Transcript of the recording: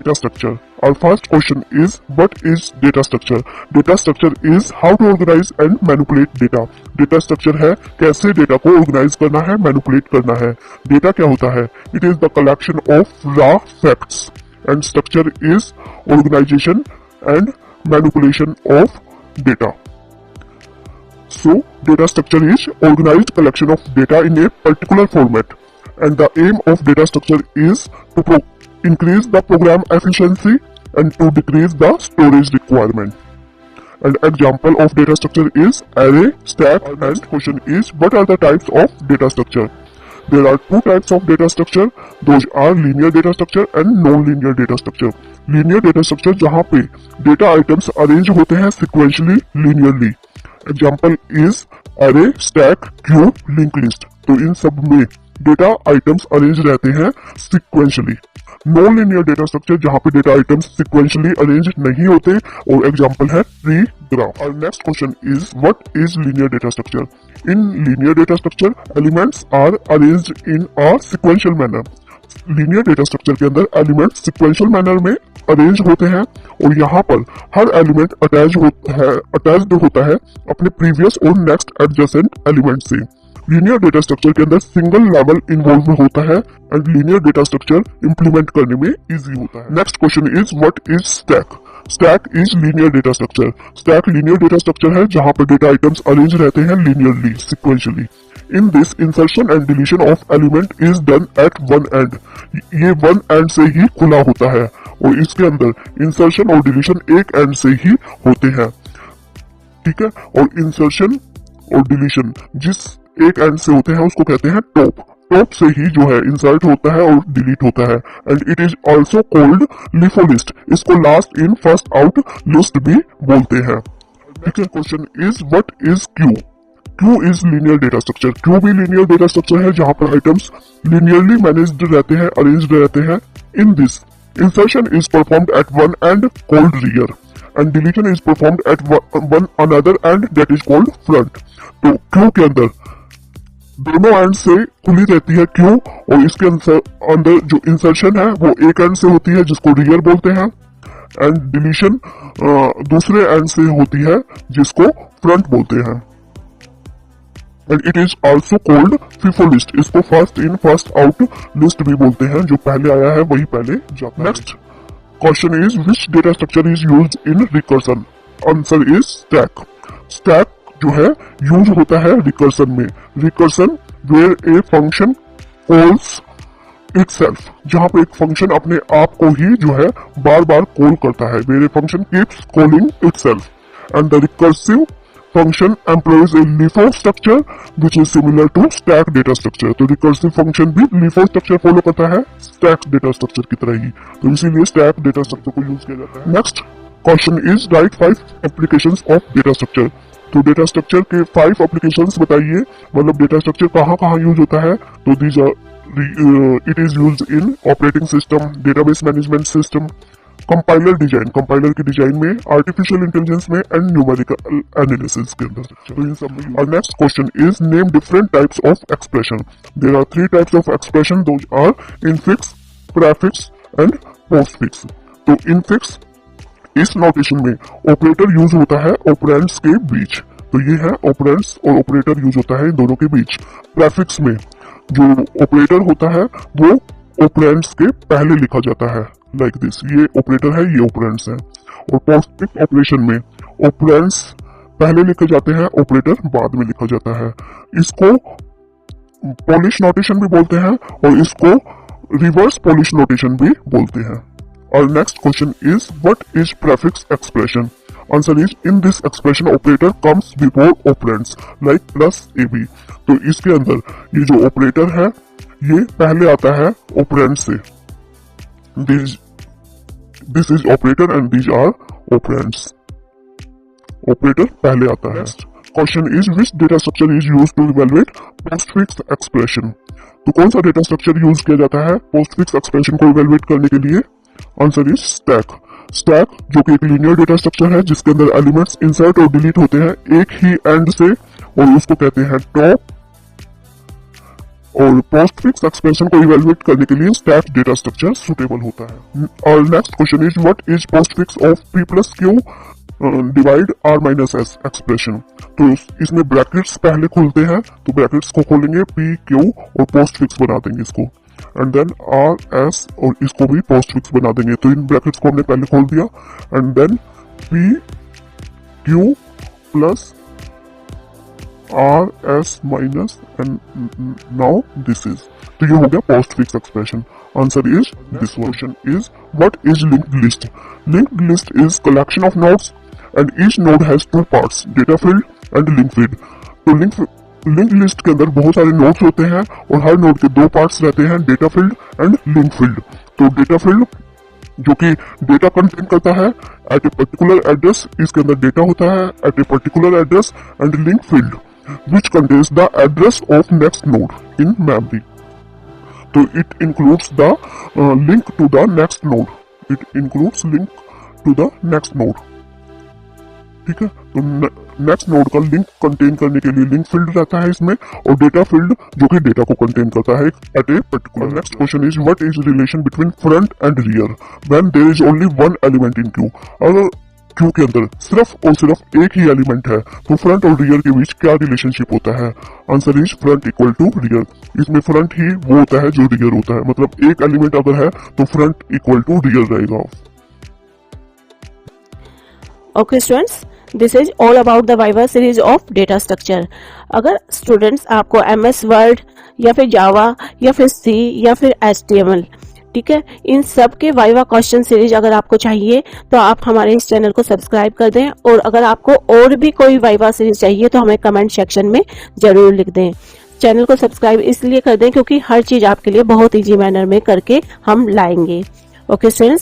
data structure. Our first question is, what is data structure? Data structure is how to organize and manipulate data. Data structure है कैसे data को organise करना है, manipulate करना है. Data क्या होता है? It is the collection of raw facts and structure is organization and manipulation of data. So data structure is organized collection of data in a particular format, and the aim of data structure is to increase the program efficiency and to decrease the storage requirement. And example of data structure is array, stack, and question is, what are the types of data structure? There are two types of data structure. Those are linear data structure and non-linear data structure. Linear data structure जहाँ पे data items arrange होते हैं sequentially, linearly. Example is array, stack, queue, linked list. तो इन सब में data items arrange रहते हैं sequentially. Non linear data structure जहां पे डेटा आइटम्स सिक्वेंशली अरेंज नहीं होते, और एग्जांपल है ट्री ग्राफ. और next question is, what is linear data structure? In linear data structure elements are arranged in a sequential manner. Linear data structure के अंदर element sequential manner में arrange होते हैं, और यहाँ पर हर एलिमेंट अटैच्ड होता है अपने प्रीवियस और नेक्स्ट एडजेसेंट एलिमेंट से. लीनियर डेटा स्ट्रक्चर के अंदर सिंगल लेवल इन्वॉल्व होता है, and linear data structure implement करने में इजी होता है. Next question is, what is stack? Stack is linear data structure. Stack linear data structure है जहां पर डेटा आइटम्स अरेंज रहते हैं linearly, sequentially. In this insertion and deletion of element is done at one and. ये one and से ही खुला होता है, और इसके अंदर इंसर्शन और डिलीशन एक एंड से ही होते हैं. ठीक है, और इंसर्शन और डिलीशन जिस एक एंड से होते हैं उसको कहते हैं टॉप. टॉप से ही जो है इंसर्ट होता है और डिलीट होता है, and it is also called LIFO list. इसको last in first out list भी बोलते हैं. ठीक है, question is, what is queue? Queue is linear data structure. Queue भी लीनियर डेटा स्ट्रक्चर है जहां पर आइटम्स लीनियरली मैनेज्ड रहते हैं, अरेंज्ड रहते हैं. In this insertion is performed eight one and called rear, and deletion is performed eight one another and that is called front. तो Q के अंदर दोनों एंड से खुली रहती है क्यू, और इसके अंदर जो इंसर्शन है वो एक एंड से होती है जिसको रियर बोलते हैं, एंड डिलीशन दूसरे एंड से होती है जिसको फ्रंट बोलते हैं. And it is also called FIFO list. इसको first in first out list भी बोलते हैं, जो पहले आया है वही पहले जाता है. Next question is, which data structure is used in recursion? Answer is stack. Stack जो है यूज होता है रिकर्सन में. Recursion where a function calls itself, जहां पे एक फंक्शन अपने आप को ही जो है बार बार कॉल करता है. Where a function keeps calling itself, and the recursive function employs a LIFO structure which is similar to stack data structure. तो रिकर्सिव फंक्शन भी लिफो स्ट्रक्चर फॉलो करता है स्टैक डेटा स्ट्रक्चर की तरह ही, तो इसीलिए स्टैक डेटा स्ट्रक्चर को use किया जाता है. Next question is, right 5 applications of data structure. तो डेटा स्ट्रक्चर के 5 एप्लीकेशंस बताइए, मतलब डेटा स्ट्रक्चर कहाँ कहाँ यूज होता है. तो these are, it is used in operating system, database management system, compiler design, compiler की डिजाइन में, आर्टिफिशियल इंटेलिजेंस में, एंड न्यूमेरिकल एनालिसिस के अंदर. तो इन सब में. और next question is, name different types of expression. There are 3 types of expression. Those are infix, prefix and postfix. तो इनफिक्स इस नोटेशन में ऑपरेटर यूज होता है ऑपरेंड्स के बीच. तो ये है ऑपरेंड्स और ऑपरेटर यूज होता है इन दोनों के बीच. प्रीफिक्स में जो ऑपरेटर होता है वो ऑपरेंड्स के पहले लिखा जाता है, लाइक दिस. ये ऑपरेटर है, ये ऑपरेंड्स है. और पोस्टफिक्स ऑपरेशन में ऑपरेंड्स पहले लिखे जाते हैं, ऑपरेटर बाद में लिखा जाता है. इसको पॉलिश नोटेशन भी बोलते हैं, और इसको रिवर्स पॉलिश नोटेशन भी बोलते हैं. Our next question is, what is prefix expression? Answer is, in this expression operator comes before operands like plus ab. तो इसके अंदर ये जो ऑपरेटर है ये पहले आता है ऑपरेंड से. This is operator and these are operands. Operator पहले आता है. Question is, which data structure is used to evaluate postfix expression? तो कौन सा डेटा स्ट्रक्चर यूज किया जाता है पोस्टफिक्स एक्सप्रेशन को इवेलुएट करने के लिए? Answer is stack. स्टैक जो कि एक लीनियर डेटा स्ट्रक्चर है जिसके अंदर एलिमेंट्स इंसर्ट और डिलीट होते हैं एक ही एंड से, और उसको कहते हैं टॉप, और पोस्ट फिक्स एक्सप्रेशन को इवेलुएट करने के लिए स्टैक डेटा स्ट्रक्चर सुटेबल होता है। और next question is what is post fix of p plus Q divide r minus S expression. तो इसमें ब्रैकेट्स पहले खुलते हैं, तो ब्रैकेट्स को खोलेंगे p q और पोस्ट फिक्स बना देंगे इसको, एंड देन r s और इसको भी पोस्ट फिक्स बना देंगे। तो इन ब्रैकेट्स को हमने पहले खोल दिया, and then p q plus R S minus and now this is, तो ये हो गया postfix expression. Answer is this question is what is linked list. Linked list is collection of nodes and each node has two parts, data field and link field. तो link list के अंदर बहुत सारे nodes होते हैं और हर node के दो पार्ट्स रहते हैं, data field and link field. तो डेटा फील्ड जो कि डेटा कंटेन करता है एट ए पर्टिकुलर एड्रेस, इसके अंदर डेटा होता है at a particular address, and link field which contains the address of next node in memory. So it includes the link to the next node. It includes link to the next node. ठीक है, तो next node का link contain करने के लिए link field रहता है इसमें, और डेटा फील्ड जो कि डेटा को कंटेन करता है at a particular. Next question is what is relation between front and rear when there is only one element in queue. अगर क्यू के अंदर सिर्फ और सिर्फ एक ही एलिमेंट है तो फ्रंट और रियर के बीच क्या रिलेशनशिप होता है। Answer is front equal to rear. इसमें फ्रंट ही वो होता है जो रियर होता है, मतलब एक एलिमेंट अगर है तो फ्रंट इक्वल टू रियर रहेगा। Okay students, this is all about the viva series of data structure. अगर स्टूडेंट्स आपको MS वर्ड या फिर जावा या फिर C या फिर HTML, ठीक है, इन सब के वाइवा क्वेश्चन सीरीज अगर आपको चाहिए तो आप हमारे इस चैनल को सब्सक्राइब कर दें, और अगर आपको और भी कोई वाइवा सीरीज चाहिए तो हमें कमेंट सेक्शन में जरूर लिख दें। चैनल को सब्सक्राइब इसलिए कर दें क्योंकि हर चीज आपके लिए बहुत इजी मैनर में करके हम लाएंगे। Okay students,